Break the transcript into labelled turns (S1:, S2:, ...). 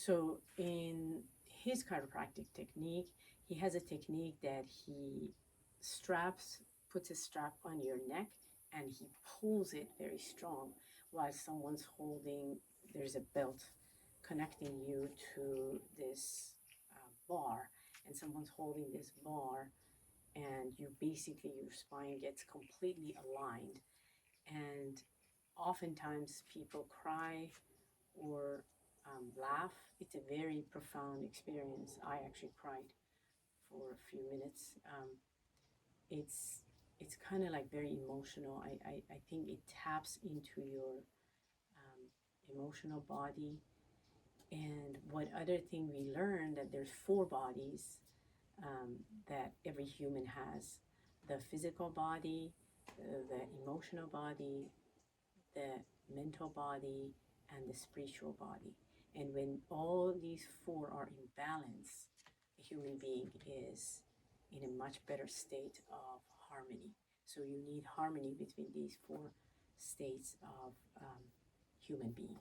S1: So in his chiropractic technique, he has a technique that he puts a strap on your neck and he pulls it very strong while someone's holding, there's a belt connecting you to this bar, and someone's holding this bar, and you basically, your spine gets completely aligned. And oftentimes people cry or laugh. It's a very profound experience. I actually cried for a few minutes. It's it's kind of like very emotional. I think it taps into your emotional body. And what other thing we learned, that there's four bodies that every human has: the physical body, the emotional body, the mental body, and the spiritual body. And when all these four are in balance, a human being is in a much better state of harmony. So you need harmony between these four states of human being.